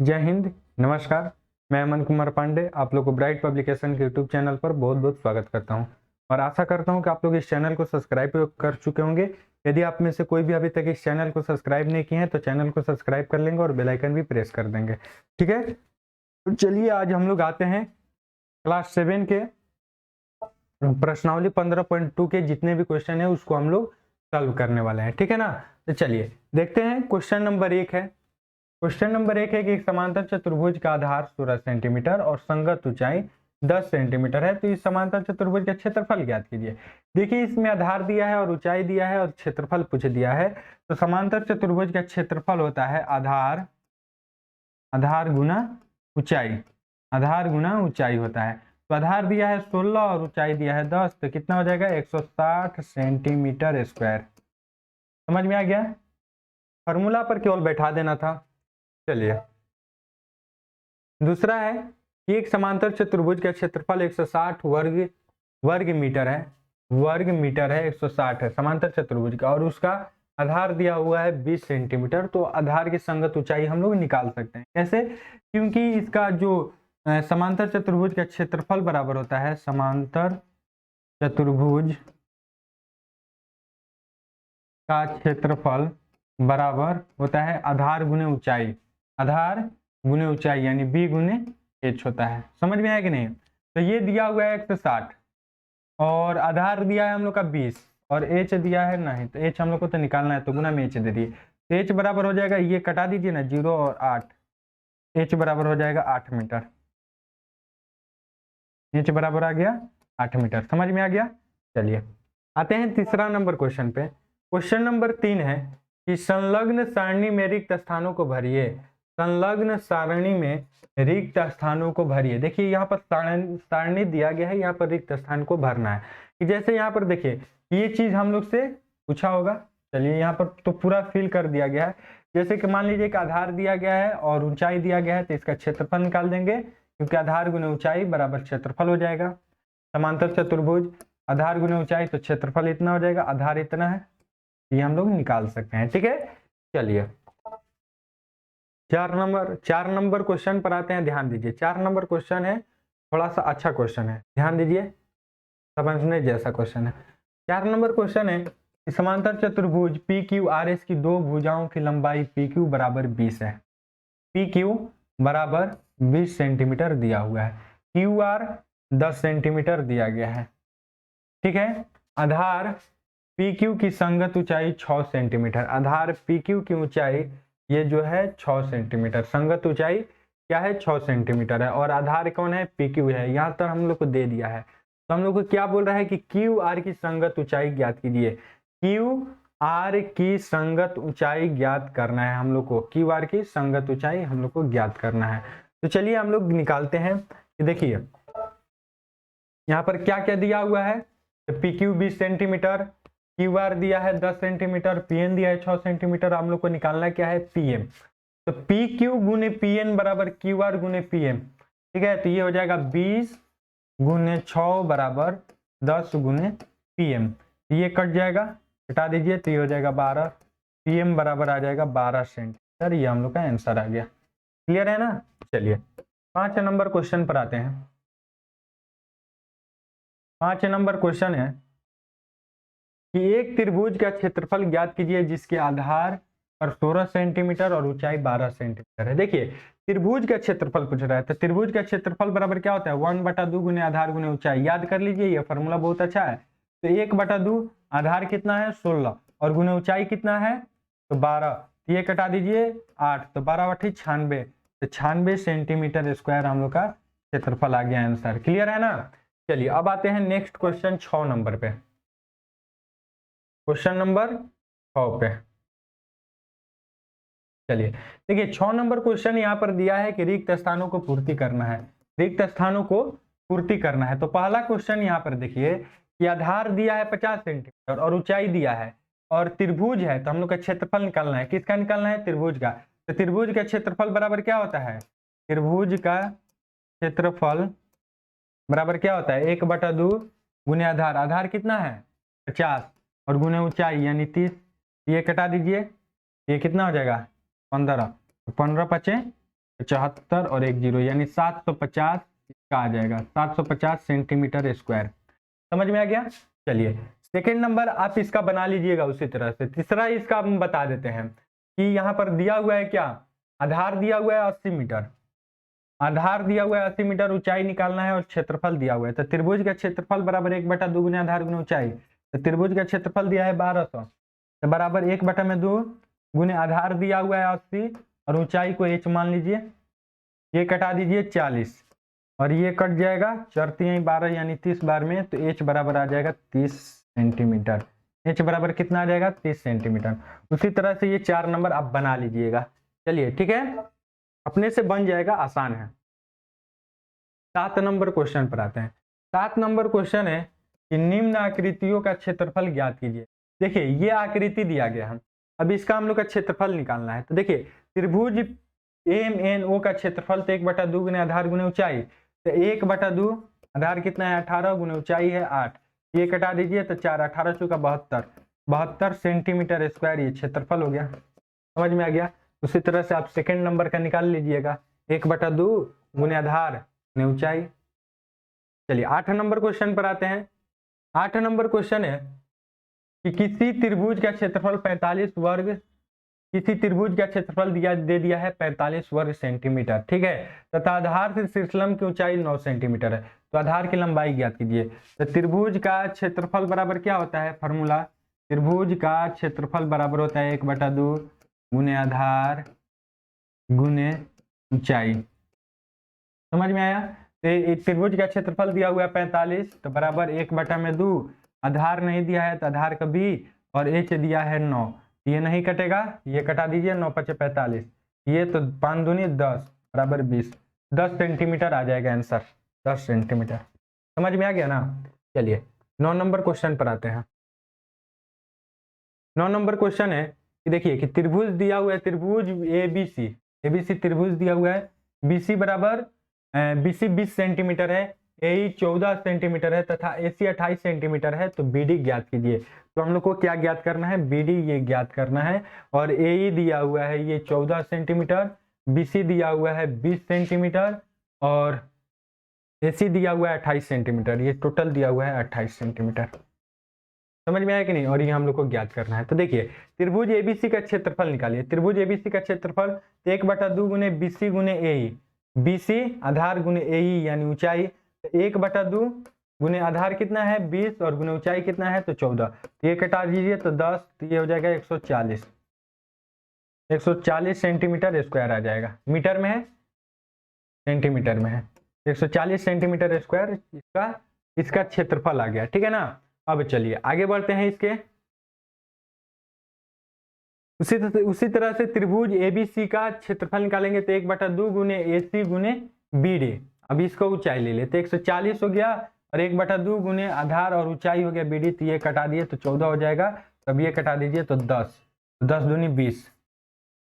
जय हिंद, नमस्कार। मैं अमन कुमार पांडे आप लोग को ब्राइट पब्लिकेशन के यूट्यूब चैनल पर बहुत बहुत स्वागत करता हूं और आशा करता हूं कि आप लोग इस चैनल को सब्सक्राइब कर चुके होंगे। यदि आप में से कोई भी अभी तक इस चैनल को सब्सक्राइब नहीं किए हैं तो चैनल को सब्सक्राइब कर लेंगे और बेल आइकन भी प्रेस कर देंगे, ठीक है। तो चलिए आज हम लोग आते हैं क्लास 7 के प्रश्नावली 15.2 के जितने भी क्वेश्चन है उसको हम लोग सॉल्व करने वाले हैं, ठीक है ना। तो चलिए देखते हैं। क्वेश्चन नंबर 1 है। क्वेश्चन नंबर 1 है कि एक समांतर चतुर्भुज का आधार 16 सेंटीमीटर और संगत ऊंचाई 10 सेंटीमीटर है, तो इस समांतर चतुर्भुज का क्षेत्रफल ज्ञात कीजिए। देखिए इसमें आधार दिया है और ऊंचाई दिया है और क्षेत्रफल पूछ दिया है। तो समांतर चतुर्भुज का क्षेत्रफल होता है आधार गुना ऊंचाई, आधार गुना ऊंचाई होता है। तो आधार दिया है 16 और ऊंचाई दिया है 10, तो कितना हो जाएगा 160 सेंटीमीटर स्क्वायर। समझ में आ गया। फॉर्मूला पर केवल बैठा देना था। चलिए दूसरा है कि एक समांतर चतुर्भुज का क्षेत्रफल 160 वर्ग मीटर है, 160 है समांतर चतुर्भुज का, और उसका आधार दिया हुआ है 20 सेंटीमीटर। तो आधार की संगत ऊंचाई हम लोग निकाल सकते हैं। कैसे? क्योंकि इसका जो समांतर चतुर्भुज का क्षेत्रफल बराबर होता है, समांतर चतुर्भुज का क्षेत्रफल बराबर होता है आधार गुने ऊंचाई, आधार गुने ऊंचाई यानी बी गुने एच होता है। समझ में आया कि नहीं? तो ये दिया हुआ है 160 और आधार दिया है हम लोग का 20 और एच दिया है नहीं, तो एच हम लोग को तो निकालना है तो गुना में एच दे दिए। तो एच बराबर हो जाएगा, ये कटा दीजिए ना, 0 और 8, एच बराबर हो जाएगा 8 मीटर। एच बराबर आ गया 8 मीटर। समझ में आ गया। चलिए आते हैं तीसरा नंबर क्वेश्चन पे। क्वेश्चन नंबर 3 है कि संलग्न सारणी में रिक्त स्थानों को भरिए। संलग्न सारणी में रिक्त स्थानों को भरिए। देखिए यहाँ पर सारणी दिया गया है, यहाँ पर रिक्त स्थान को भरना है। कि जैसे यहाँ पर देखिए ये चीज हम लोग से पूछा होगा। चलिए यहाँ पर तो पूरा फिल कर दिया गया है। जैसे कि मान लीजिए कि आधार दिया गया है और ऊंचाई दिया गया है, तो इसका क्षेत्रफल निकाल देंगे क्योंकि आधार गुने ऊंचाई बराबर क्षेत्रफल हो जाएगा। समांतर चतुर्भुज आधार गुने ऊंचाई, तो क्षेत्रफल इतना हो जाएगा, आधार इतना है, ये हम लोग निकाल सकते हैं, ठीक है। चलिए 4 नंबर क्वेश्चन पर आते हैं। ध्यान दीजिए 4 नंबर क्वेश्चन है, थोड़ा सा अच्छा क्वेश्चन है, ध्यान दीजिए, समझने जैसा क्वेश्चन है। 4 नंबर क्वेश्चन है कि समांतर चतुर्भुज पी क्यू आर एस की दो भुजाओं की लंबाई पी क्यू बराबर 20 है। पी क्यू बराबर 20 सेंटीमीटर दिया हुआ है, क्यू आर 10 सेंटीमीटर दिया गया है, ठीक है। आधार पी क्यू की संगत ऊंचाई 6 सेंटीमीटर, आधार पी क्यू की ऊंचाई ये जो है 6 सेंटीमीटर, संगत ऊंचाई क्या है 6 सेंटीमीटर है, और आधार कौन है पी क्यू है। यहाँ तक हम लोग को दे दिया है, तो हम लोग को क्या बोल रहा है कि क्यू आर की संगत ऊंचाई ज्ञात कीजिए। क्यू आर की संगत ऊंचाई ज्ञात करना है हम लोग को, क्यू आर की संगत ऊंचाई हम लोग को ज्ञात करना है। तो चलिए हम लोग निकालते हैं। देखिए यहाँ पर क्या क्या दिया हुआ है, P Q 20 centimetre, Q R दिया है 10 सेंटीमीटर, पी एन दिया है 6 सेंटीमीटर। हम लोग को निकालना क्या है पी एम। तो पी क्यू गुने पी एन बराबर क्यू आर गुने पी एम, ठीक है। तो ये हो जाएगा 20 गुने 6 बराबर 10 गुने पी एम। ये कट जाएगा, हटा दीजिए, तो ये हो जाएगा 12, पी एम बराबर आ जाएगा 12 सेंटीमीटर। ये हम लोग का आंसर आ गया। क्लियर है ना। चलिए 5 नंबर क्वेश्चन पर आते हैं। 5 नंबर क्वेश्चन है कि एक त्रिभुज का क्षेत्रफल ज्ञात कीजिए जिसके आधार पर 16 सेंटीमीटर और ऊंचाई 12 सेंटीमीटर है। देखिए त्रिभुज का क्षेत्रफल पूछ रहा है, तो त्रिभुज का क्षेत्रफल बराबर क्या होता है 1/2 गुने आधार गुने ऊंचाई। याद कर लीजिए, ये फॉर्मूला बहुत अच्छा है। तो 1/2 आधार कितना है 16 और गुने ऊंचाई कितना है तो 12, ये कटा दीजिए 8, तो 12/8 96, तो 96 सेंटीमीटर स्क्वायर हम लोग का क्षेत्रफल आ गया आंसर। क्लियर है ना। चलिए अब आते हैं नेक्स्ट क्वेश्चन 6 नंबर पे। क्वेश्चन नंबर 6 पे चलिए देखिए 6 नंबर क्वेश्चन यहाँ पर दिया है कि रिक्त स्थानों को पूर्ति करना है, रिक्त स्थानों को पूर्ति करना है। तो पहला क्वेश्चन यहाँ पर देखिए कि आधार दिया है 50 सेंटीमीटर और ऊंचाई दिया है और त्रिभुज है, तो हम लोग का क्षेत्रफल निकालना है। किसका निकालना है त्रिभुज का। तो त्रिभुज का क्षेत्रफल बराबर क्या होता है, त्रिभुज का क्षेत्रफल बराबर क्या होता है 1/2 गुने आधार, आधार कितना है 50 और गुने ऊंचाई यानी 30, ये कटा दीजिए, ये कितना हो जाएगा 15, 15 × 5 = 75 और एक जीरो यानी 750 का आ जाएगा, 750 सेंटीमीटर स्क्वायर। समझ में आ गया। चलिए सेकेंड नंबर आप इसका बना लीजिएगा उसी तरह से। तीसरा इसका हम बता देते हैं कि यहाँ पर दिया हुआ है क्या, आधार दिया हुआ है 80 मीटर, आधार दिया हुआ है 80 मीटर, ऊंचाई निकालना है और क्षेत्रफल दिया हुआ है। तो त्रिभुज का क्षेत्रफल बराबर 1/2 गुने आधार गुने ऊंचाई। तो त्रिभुज का क्षेत्रफल दिया है 1200, तो बराबर 1/2 गुने आधार दिया हुआ है 80 और ऊंचाई को h मान लीजिए। ये कटा दीजिए 40 और ये कट जाएगा, 4 3 12 यानी 30 बार में, तो h बराबर आ जाएगा 30 सेंटीमीटर। h बराबर कितना आ जाएगा 30 सेंटीमीटर। उसी तरह से ये 4 नंबर आप बना लीजिएगा। चलिए ठीक है, अपने से बन जाएगा, आसान है। 7 नंबर क्वेश्चन पर आते हैं। 7 नंबर क्वेश्चन है कि निम्न आकृतियों का क्षेत्रफल ज्ञात कीजिए। देखिए ये आकृति दिया गया है, अब इसका हम लोग का क्षेत्रफल निकालना है। तो देखिए त्रिभुज MNO का क्षेत्रफल तो 1/2 गुने आधार गुने ऊंचाई, तो 1/2 आधार कितना है 18 गुने ऊंचाई है 8, ये कटा दीजिए तो 4 18 चौका 72 सेंटीमीटर स्क्वायर ये क्षेत्रफल हो गया। समझ में आ गया। उसी तरह से आप सेकेंड नंबर का निकाल लीजिएगा, 1/2 गुने आधार गुने ऊंचाई। चलिए 8 नंबर क्वेश्चन पर आते हैं। 8 नंबर क्वेश्चन है कि किसी त्रिभुज का क्षेत्रफल 45 वर्ग, किसी त्रिभुज का क्षेत्रफल दे दिया है 45 वर्ग सेंटीमीटर, ठीक है, तथा आधार से शीर्षलंब की ऊंचाई 9 सेंटीमीटर है, तो आधार की लंबाई ज्ञात कीजिए। तो त्रिभुज का क्षेत्रफल बराबर क्या होता है, फॉर्मूला, त्रिभुज का क्षेत्रफल बराबर होता है 1/2 गुने आधार गुने ऊंचाई। समझ में आया। तो त्रिभुज का क्षेत्रफल दिया हुआ है 45, तो बराबर 1/2, आधार नहीं दिया है तो आधार का b और h दिया है 9, ये नहीं कटेगा, ये कटा दीजिए, 9 5 45, ये तो 5 दूनी 10 बराबर 20, 10 सेंटीमीटर आ जाएगा आंसर, 10 सेंटीमीटर। समझ में आ गया ना। चलिए 9 नंबर क्वेश्चन पर आते हैं। 9 नंबर क्वेश्चन है कि देखिए कि त्रिभुज दिया हुआ है, त्रिभुज ABC त्रिभुज दिया हुआ है, BC बराबर BC 20 सेंटीमीटर है, AE 14 सेंटीमीटर है तथा AC 28 सेंटीमीटर है, तो BD ज्ञात कीजिए। तो हम लोग को क्या ज्ञात करना है, BD ये ज्ञात करना है, और AE दिया हुआ है ये 14 सेंटीमीटर, BC दिया हुआ है 20 सेंटीमीटर और AC दिया हुआ है 28 सेंटीमीटर, ये टोटल दिया हुआ है 28 सेंटीमीटर। समझ में आया कि नहीं। और ये हम लोग को ज्ञात करना है। तो देखिए त्रिभुज ABC का क्षेत्रफल निकालिए। त्रिभुज ABC का क्षेत्रफल 1/2 गुने BC गुने AE, BC आधार गुने AE यानी ऊंचाई, 1/2 गुने आधार कितना है 20 और गुने ऊंचाई कितना है तो 14, ये कटा दीजिए तो 10, तो ये हो जाएगा 140 सेंटीमीटर स्क्वायर आ जाएगा। मीटर में है सेंटीमीटर में है, 140 सेंटीमीटर स्क्वायर इसका क्षेत्रफल आ गया, ठीक है ना। अब चलिए आगे बढ़ते हैं इसके। उसी तरह से त्रिभुज ABC का क्षेत्रफल निकालेंगे तो 1/2 गुने AC गुने BD। अब इसको ऊंचाई ले लेते, 140 हो गया और 1/2 गुने आधार और ऊंचाई हो गया BD, तो ये कटा दिए तो 14 हो जाएगा, तब ये कटा दीजिए तो 10, 10 दूनी 20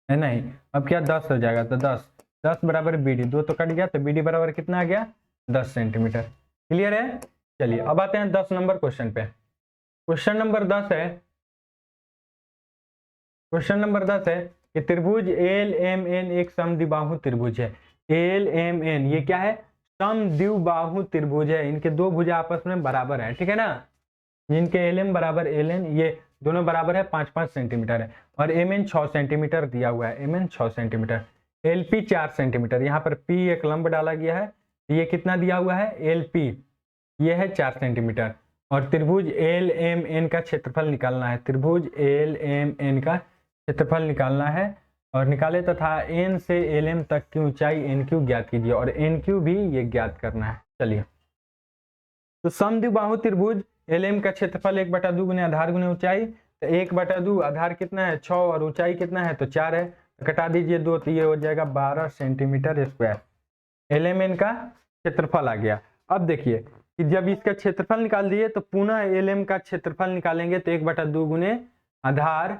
है, नहीं अब क्या 10 हो जाएगा, तो 10 बराबर BD, 2 तो कट गया, तो BD बराबर कितना आ गया 10 सेंटीमीटर। क्लियर है। चलिए अब आते हैं 10 नंबर क्वेश्चन पे। क्वेश्चन नंबर 10 है, क्वेश्चन नंबर 10 है कि त्रिभुज LMN एक समद्विबाहु त्रिभुज है। LMN ये क्या है, समद्विबाहु त्रिभुज है, इनके दो भुजा आपस में बराबर है, ठीक है ना। इनके LM बराबर LN ये दोनों बराबर है 5-5 सेंटीमीटर है, और MN 6 सेंटीमीटर दिया हुआ है, MN 6 सेंटीमीटर, LP 4 सेंटीमीटर, यहाँ पर P एक लंब डाला गया है, ये कितना दिया हुआ है LP ये है 4 सेंटीमीटर, और त्रिभुज LMN का क्षेत्रफल निकालना है। त्रिभुज LMN का क्षेत्रफल निकालना है और निकाले तथा N से LM तक की ऊंचाई NQ ज्ञात कीजिए, और NQ भी ये ज्ञात करना है। चलिए तो समद्विबाहु त्रिभुज LM का क्षेत्रफल 1/2 गुने आधार गुने ऊंचाई, तो 1/2 आधार कितना है 6 और ऊंचाई कितना है तो 4 है, तो कटा दीजिए 2, तो ये हो जाएगा 12 सेंटीमीटर स्क्वायर। LMN का क्षेत्रफल आ गया। अब देखिए कि जब इसका क्षेत्रफल निकाल दिए तो पुनः LM का क्षेत्रफल निकालेंगे, तो 1/2 गुने आधार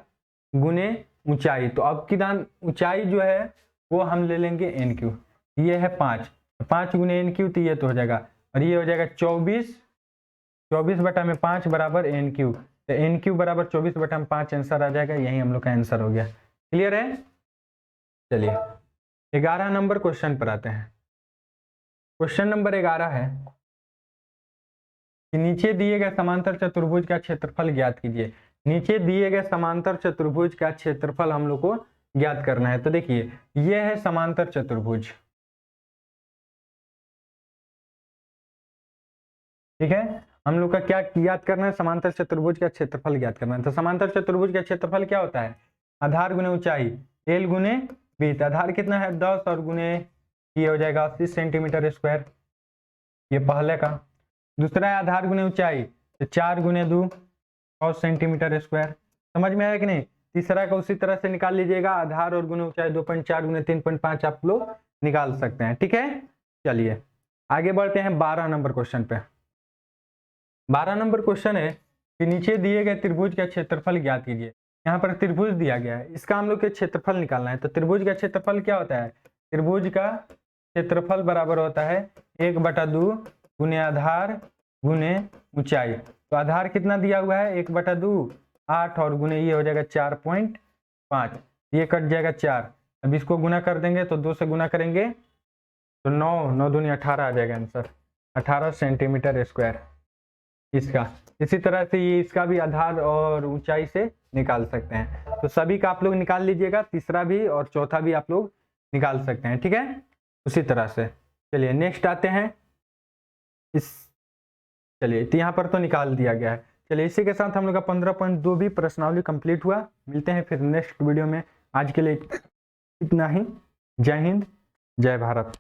गुने ऊंचाई, तो अब की दान ऊंचाई जो है वो हम ले लेंगे NQ, ये है 5 गुने NQ, तो ये तो हो जाएगा, और ये हो जाएगा 24/5 बराबर NQ, तो NQ बराबर 24/5 आंसर आ जाएगा, यही हम लोग का आंसर हो गया। क्लियर है। चलिए 11 नंबर क्वेश्चन पर आते हैं। क्वेश्चन नंबर 11 है कि नीचे दिए गए समांतर चतुर्भुज का क्षेत्रफल ज्ञात कीजिए। नीचे दिए गए समांतर चतुर्भुज का क्षेत्रफल हम लोग को ज्ञात करना है। तो देखिए ये है समांतर चतुर्भुज, ठीक है। हम लोग का क्या ज्ञात करना है, समांतर चतुर्भुज का क्षेत्रफल ज्ञात करना है। तो समांतर चतुर्भुज का क्षेत्रफल क्या होता है, आधार गुने ऊंचाई, एल गुने बी। आधार कितना है 10 और गुने ये हो जाएगा 80 सेंटीमीटर स्क्वायर, ये पहले का। दूसरा है आधार गुने ऊंचाई, तो 4 गुने 2 100 सेंटीमीटर स्क्वायर। समझ में आया कि नहीं। तीसरा का उसी तरह से निकाल लीजिएगा, आधार और गुने ऊंचाई 2.4 गुने 3.5 आप लोग निकाल सकते हैं, ठीक है। चलिए आगे बढ़ते हैं 12 नंबर क्वेश्चन पे। 12 नंबर क्वेश्चन है कि नीचे दिए गए त्रिभुज का क्षेत्रफल ज्ञात कीजिए। यहाँ पर त्रिभुज दिया गया है, इसका हम लोग के क्षेत्रफल निकालना है। तो त्रिभुज का क्षेत्रफल क्या होता है, त्रिभुज का क्षेत्रफल बराबर होता है 1/2 गुने आधार गुने ऊंचाई। तो आधार कितना दिया हुआ है 1/2 8 और गुने ये हो जाएगा 4.5, ये कट जाएगा 4। अब इसको गुना कर देंगे तो 2 से गुना करेंगे तो 9 9 दूनी 18 आ जाएगा आंसर, 18 सेंटीमीटर स्क्वायर इसका। इसी तरह से ये इसका भी आधार और ऊंचाई से निकाल सकते हैं। तो सभी का आप लोग निकाल लीजिएगा, तीसरा भी और चौथा भी आप लोग निकाल सकते हैं, ठीक है। उसी तरह से चलिए नेक्स्ट आते हैं इस, चलिए तो यहाँ पर तो निकाल दिया गया है। चलिए इसी के साथ हम लोग का 15.2 भी प्रश्नावली कंप्लीट हुआ। मिलते हैं फिर नेक्स्ट वीडियो में, आज के लिए इतना ही। जय हिंद, जय भारत।